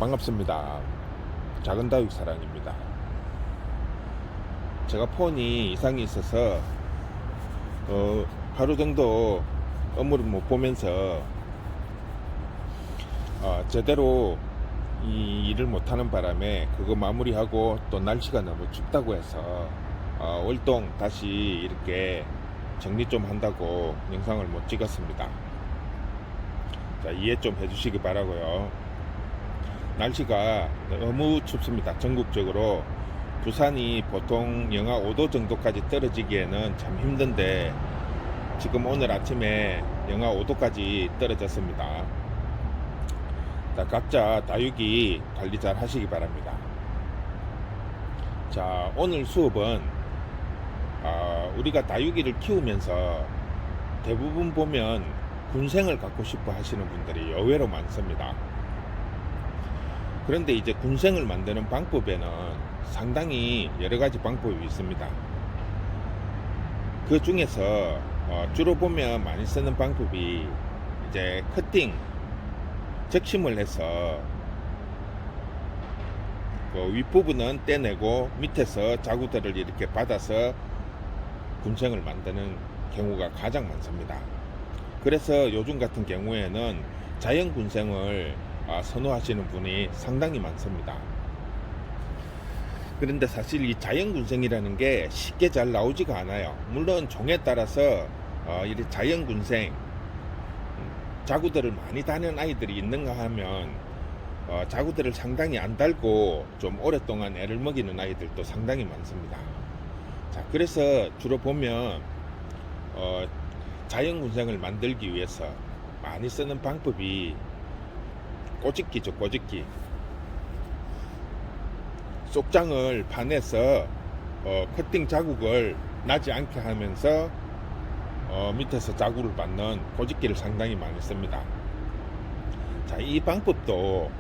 반갑습니다. 작은 다육 사랑입니다. 제가 폰이 이상이 있어서 하루 정도 업무를 못 보면서 제대로 이 일을 못하는 바람에 그거 마무리하고 또 날씨가 너무 춥다고 해서 월동 다시 이렇게 정리 좀 한다고 영상을 못 찍었습니다. 자, 이해 좀 해주시기 바라고요. 날씨가 너무 춥습니다. 전국적으로 부산이 보통 영하 5도 정도까지 떨어지기에는 참 힘든데 지금 오늘 아침에 영하 5도까지 떨어졌습니다. 자, 각자 다육이 관리 잘 하시기 바랍니다. 자, 오늘 수업은 우리가 다육이를 키우면서 대부분 보면 군생을 갖고 싶어 하시는 분들이 의외로 많습니다. 그런데 이제 군생을 만드는 방법에는 상당히 여러 가지 방법이 있습니다. 그 중에서 주로 보면 많이 쓰는 방법이 이제 커팅, 적심을 해서 그 윗부분은 떼내고 밑에서 자구들을 이렇게 받아서 군생을 만드는 경우가 가장 많습니다. 그래서 요즘 같은 경우에는 자연 군생을 선호하시는 분이 상당히 많습니다. 그런데 사실 이 자연군생이라는 게 쉽게 잘 나오지가 않아요. 물론 종에 따라서 이 자연군생 자구들을 많이 다는 아이들이 있는가 하면 자구들을 상당히 안 달고 좀 오랫동안 애를 먹이는 아이들도 상당히 많습니다. 자, 그래서 주로 보면 자연군생을 만들기 위해서 많이 쓰는 방법이 꼬집기죠. 꼬집기. 속장을 파내서 커팅 자국을 나지 않게 하면서 밑에서 자국을 받는 꼬집기를 상당히 많이 씁니다. 자, 이 방법도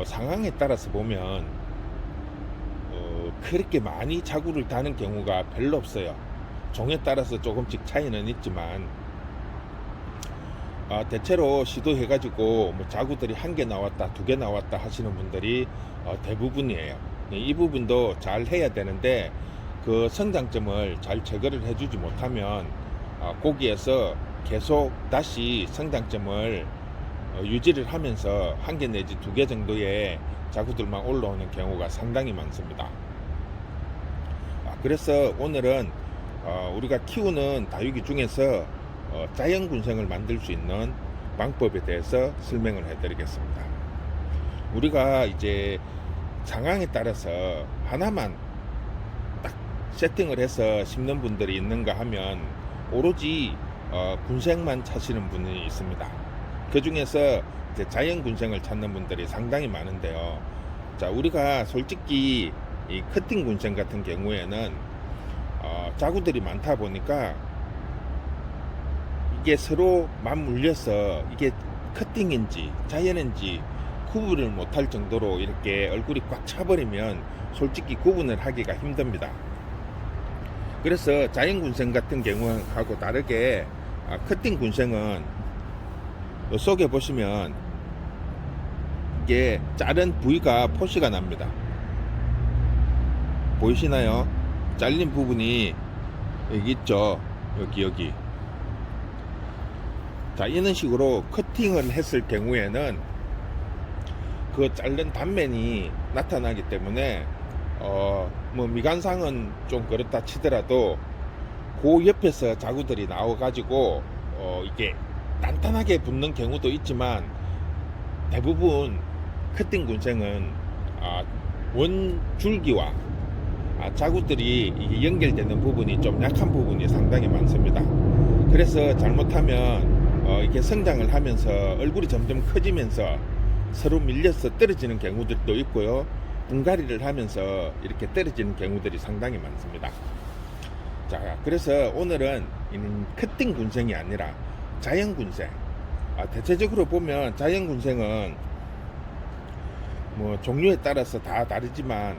상황에 따라서 보면 그렇게 많이 자국을 다는 경우가 별로 없어요. 종에 따라서 조금씩 차이는 있지만 대체로 시도해가지고 뭐 자구들이 1개 나왔다 2개 나왔다 하시는 분들이 대부분이에요. 이 부분도 잘 해야 되는데 그 성장점을 잘 제거를 해주지 못하면 거기에서 계속 다시 성장점을 유지를 하면서 1개 내지 2개 정도의 자구들만 올라오는 경우가 상당히 많습니다. 그래서 오늘은 우리가 키우는 다육이 중에서 자연군생을 만들 수 있는 방법에 대해서 설명을 해드리겠습니다. 우리가 이제 상황에 따라서 하나만 딱 세팅을 해서 심는 분들이 있는가 하면 오로지 군생만 찾으시는 분이 있습니다. 그 중에서 이제 자연군생을 찾는 분들이 상당히 많은데요. 자, 우리가 솔직히 이 커팅 군생 같은 경우에는 자구들이 많다 보니까 이게 서로 맞물려서 이게 커팅인지 자연인지 구분을 못할 정도로 이렇게 얼굴이 꽉 차버리면 솔직히 구분을 하기가 힘듭니다. 그래서 자연군생 같은 경우하고 다르게 커팅 군생은 이 속에 보시면 이게 자른 부위가 표시가 납니다. 보이시나요? 잘린 부분이 여기 있죠. 여기. 자, 이런 식으로 커팅을 했을 경우에는 그 자른 단면이 나타나기 때문에 뭐 미관상은 좀 그렇다 치더라도 그 옆에서 자구들이 나와 가지고 이게 단단하게 붙는 경우도 있지만 대부분 커팅 군생은 원줄기와 자구들이 이게 연결되는 부분이 좀 약한 부분이 상당히 많습니다. 그래서 잘못하면 이렇게 성장을 하면서 얼굴이 점점 커지면서 서로 밀려서 떨어지는 경우들도 있고요. 분갈이를 하면서 이렇게 떨어지는 경우들이 상당히 많습니다. 자, 그래서 오늘은 커팅 군생이 아니라 자연 군생. 대체적으로 보면 자연 군생은 뭐 종류에 따라서 다 다르지만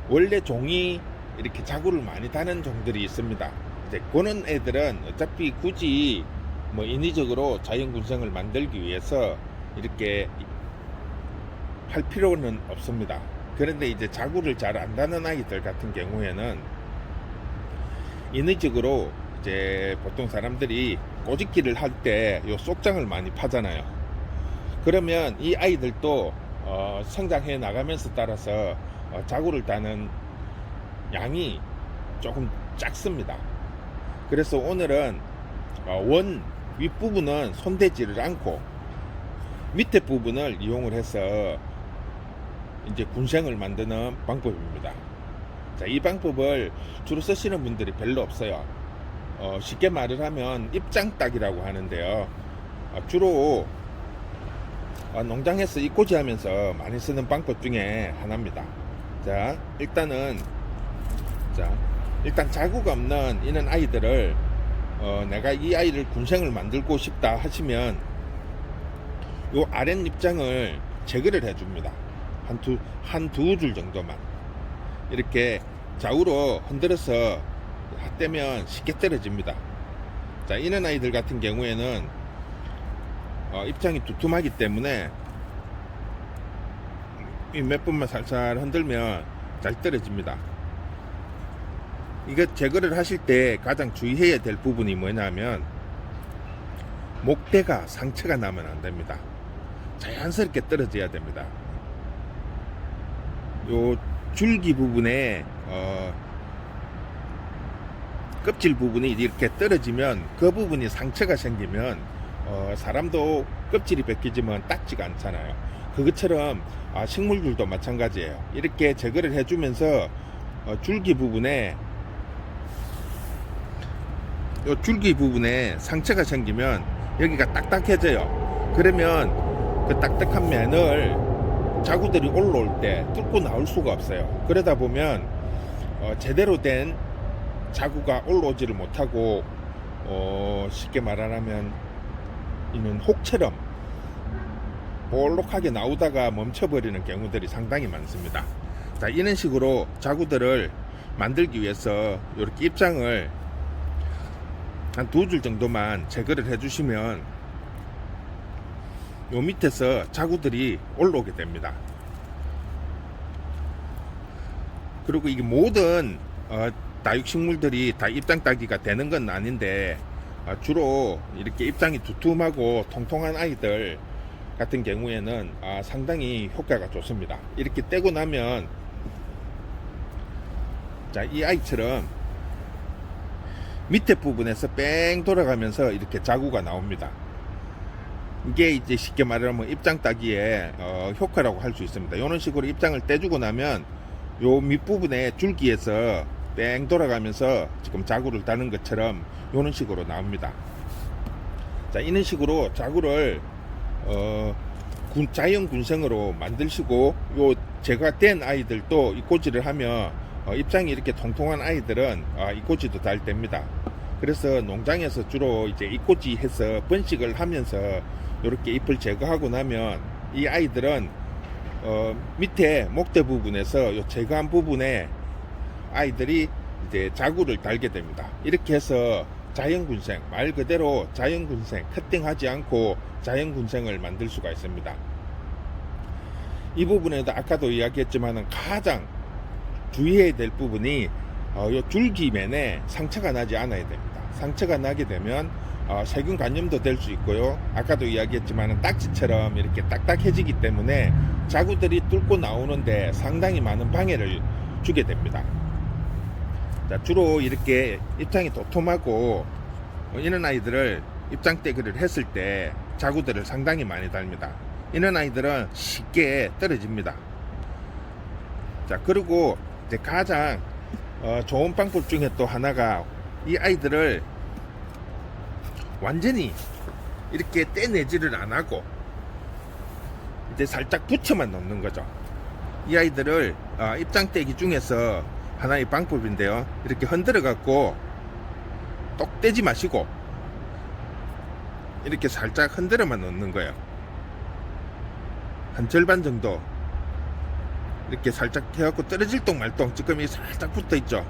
원래 종이 이렇게 자구를 많이 다는 종들이 있습니다. 이제 그런 애들은 어차피 굳이 뭐 인위적으로 자연 군생을 만들기 위해서 이렇게 할 필요는 없습니다. 그런데 이제 자구를 잘 안다는 아이들 같은 경우에는 인위적으로 이제 보통 사람들이 꼬집기를 할 때 요 속장을 많이 파잖아요. 그러면 이 아이들도 성장해 나가면서 따라서 자구를 따는 양이 조금 작습니다. 그래서 오늘은 원 윗부분은 손대지를 않고 밑에 부분을 이용을 해서 이제 군생을 만드는 방법입니다. 자, 이 방법을 주로 쓰시는 분들이 별로 없어요. 쉽게 말을 하면 입장딱이라고 하는데요. 주로 농장에서 이꼬지 하면서 많이 쓰는 방법 중에 하나입니다. 자, 일단 자구가 없는 이런 아이들을 내가 이 아이를 군생을 만들고 싶다 하시면 요 아랫 입장을 제거를 해줍니다. 한두 줄 정도만 이렇게 좌우로 흔들어서 떼면 쉽게 떨어집니다. 자, 이런 아이들 같은 경우에는 입장이 두툼하기 때문에 몇 번만 살살 흔들면 잘 떨어집니다. 이거 제거를 하실 때 가장 주의해야 될 부분이 뭐냐면 목대가 상처가 나면 안 됩니다. 자연스럽게 떨어져야 됩니다. 요 줄기 부분에 껍질 부분이 이렇게 떨어지면 그 부분이 상처가 생기면 사람도 껍질이 벗기지만 닦지가 않잖아요. 그것처럼 식물들도 마찬가지예요. 이렇게 제거를 해주면서 줄기 부분에 상처가 생기면 여기가 딱딱해져요. 그러면 그 딱딱한 면을 자구들이 올라올 때 뚫고 나올 수가 없어요. 그러다 보면 제대로 된 자구가 올라오지를 못하고 쉽게 말하면 이는 혹처럼 볼록하게 나오다가 멈춰버리는 경우들이 상당히 많습니다. 자, 이런 식으로 자구들을 만들기 위해서 이렇게 입장을 한 두 줄 정도만 제거를 해주시면 요 밑에서 자구들이 올라오게 됩니다. 그리고 이게 모든 다육식물들이 다 입장 따기가 되는 건 아닌데 주로 이렇게 입장이 두툼하고 통통한 아이들 같은 경우에는 상당히 효과가 좋습니다. 이렇게 떼고 나면 자, 이 아이처럼 밑에 부분에서 뺑 돌아가면서 이렇게 자구가 나옵니다. 이게 이제 쉽게 말하면 입장 따기에 효과라고 할 수 있습니다. 이런 식으로 입장을 떼주고 나면 요 밑부분에 줄기에서 뺑 돌아가면서 지금 자구를 따는 것처럼 이런 식으로 나옵니다. 자, 이런 식으로 자구를 자연 군생으로 만드시고 요 제가 뗀 아이들도 이꼬지를 하면 입장이 이렇게 통통한 아이들은 이꼬지도 잘 됩니다. 그래서 농장에서 주로 이제 이꼬지 해서 번식을 하면서 이렇게 잎을 제거하고 나면 이 아이들은 밑에 목대 부분에서 요 제거한 부분에 아이들이 이제 자구를 달게 됩니다. 이렇게 해서 자연군생, 말 그대로 자연군생, 커팅하지 않고 자연군생을 만들 수가 있습니다. 이 부분에도 아까도 이야기했지만 가장 주의해야 될 부분이 요 줄기면에 상처가 나지 않아야 됩니다. 상처가 나게 되면 세균 감염도 될 수 있고요. 아까도 이야기했지만 딱지처럼 이렇게 딱딱해지기 때문에 자구들이 뚫고 나오는데 상당히 많은 방해를 주게 됩니다. 자, 주로 이렇게 입장이 도톰하고 이런 아이들을 입장 떼기를 했을 때 자구들을 상당히 많이 달립니다. 이런 아이들은 쉽게 떨어집니다. 자, 그리고 이제 가장 좋은 방법 중에 또 하나가 이 아이들을 완전히 이렇게 떼내지를 안 하고 이제 살짝 붙여만 놓는 거죠. 이 아이들을 입장 떼기 중에서 하나의 방법인데요. 이렇게 흔들어 갖고 똑 떼지 마시고 이렇게 살짝 흔들어만 놓는 거예요. 한 절반 정도 이렇게 살짝 해갖고 떨어질 똥 말똥 지금 이 살짝 붙어 있죠.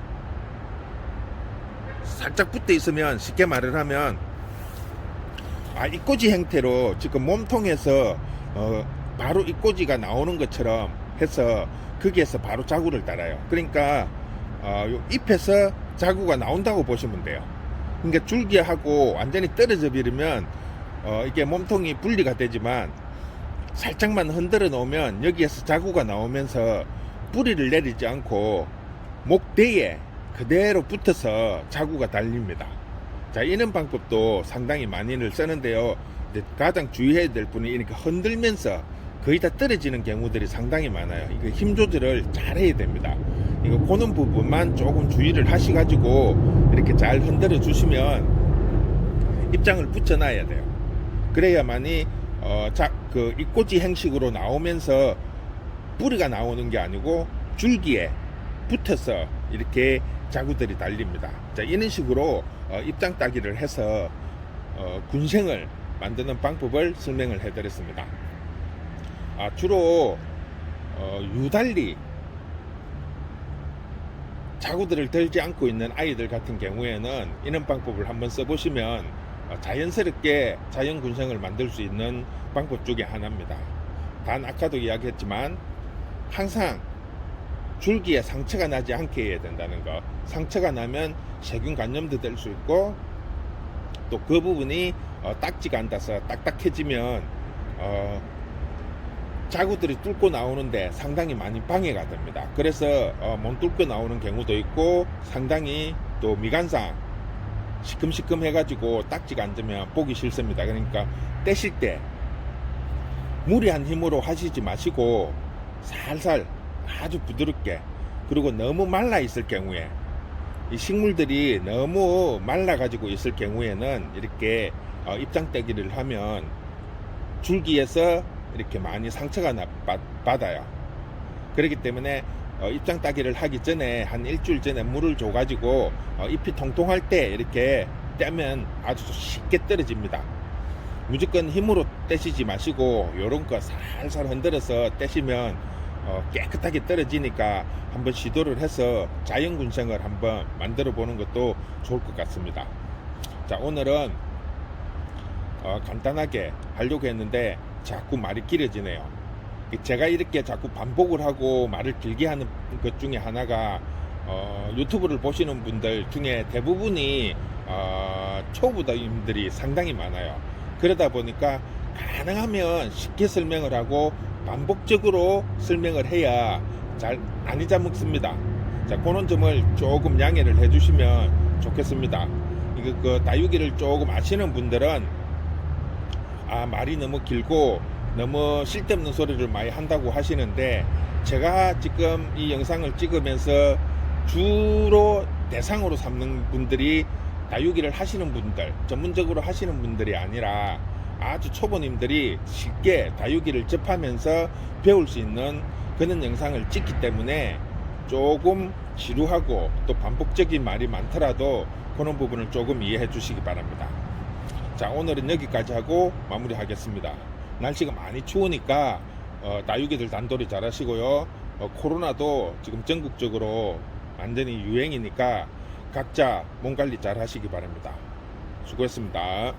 살짝 붙어 있으면 쉽게 말을 하면 이꼬지 형태로 지금 몸통에서 바로 입꼬지가 나오는 것처럼 해서 거기에서 바로 자구를 달아요. 그러니까 요 잎에서 자구가 나온다고 보시면 돼요. 그러니까 줄기하고 완전히 떨어져 버리면 이게 몸통이 분리가 되지만 살짝만 흔들어 놓으면 여기에서 자구가 나오면서 뿌리를 내리지 않고 목대에 그대로 붙어서 자구가 달립니다. 자, 이런 방법도 상당히 많이들 쓰는데요. 가장 주의해야 될 분이 이렇게 흔들면서 거의 다 떨어지는 경우들이 상당히 많아요. 이거 힘 조절을 잘 해야 됩니다. 이거 고는 부분만 조금 주의를 하셔가지고 이렇게 잘 흔들어 주시면 입장을 붙여 놔야 돼요. 그래야만이 그 입꼬지 형식으로 나오면서 뿌리가 나오는 게 아니고 줄기에 붙어서 이렇게 자구들이 달립니다. 자, 이런 식으로 입장 따기를 해서 군생을 만드는 방법을 설명을 해드렸습니다. 주로 유달리 자구들을 들지 않고 있는 아이들 같은 경우에는 이런 방법을 한번 써보시면 자연스럽게 자연 군생을 만들 수 있는 방법 중에 하나입니다. 단 아까도 이야기했지만 항상 줄기에 상처가 나지 않게 해야 된다는 거. 상처가 나면 세균 감염도 될 수 있고 또 그 부분이 딱지가 안 닿아서 딱딱해지면 자구들이 뚫고 나오는데 상당히 많이 방해가 됩니다. 그래서 못 뚫고 나오는 경우도 있고 상당히 또 미간상 시큼시큼 해가지고 딱지가 안 되면 보기 싫습니다. 그러니까 떼실 때 무리한 힘으로 하시지 마시고 살살 아주 부드럽게, 그리고 너무 말라 있을 경우에 이 식물들이 너무 말라 가지고 있을 경우에는 이렇게 입장 떼기를 하면 줄기에서 이렇게 많이 상처가 받아요. 그렇기 때문에 입장 따기를 하기 전에 한 일주일 전에 물을 줘 가지고 잎이 통통할 때 이렇게 떼면 아주 쉽게 떨어집니다. 무조건 힘으로 떼시지 마시고 요런 거 살살 흔들어서 떼시면 깨끗하게 떨어지니까 한번 시도를 해서 자연군생을 한번 만들어 보는 것도 좋을 것 같습니다. 자, 오늘은 간단하게 하려고 했는데 자꾸 말이 길어지네요. 제가 이렇게 자꾸 반복을 하고 말을 길게 하는 것 중에 하나가 유튜브를 보시는 분들 중에 대부분이 초보자님들이 상당히 많아요. 그러다 보니까 가능하면 쉽게 설명을 하고 반복적으로 설명을 해야 잘 안 잊어먹습니다. 자, 그런 점을 조금 양해를 해주시면 좋겠습니다. 이거 그 다육이를 조금 아시는 분들은 말이 너무 길고 너무 쓸데없는 소리를 많이 한다고 하시는데, 제가 지금 이 영상을 찍으면서 주로 대상으로 삼는 분들이 다육이를 하시는 분들, 전문적으로 하시는 분들이 아니라 아주 초보님들이 쉽게 다육이를 접하면서 배울 수 있는 그런 영상을 찍기 때문에 조금 지루하고 또 반복적인 말이 많더라도 그런 부분을 조금 이해해 주시기 바랍니다. 자, 오늘은 여기까지 하고 마무리하겠습니다. 날씨가 많이 추우니까 다육이들 단돌이 잘 하시고요. 코로나도 지금 전국적으로 완전히 유행이니까 각자 몸 관리 잘 하시기 바랍니다. 수고했습니다.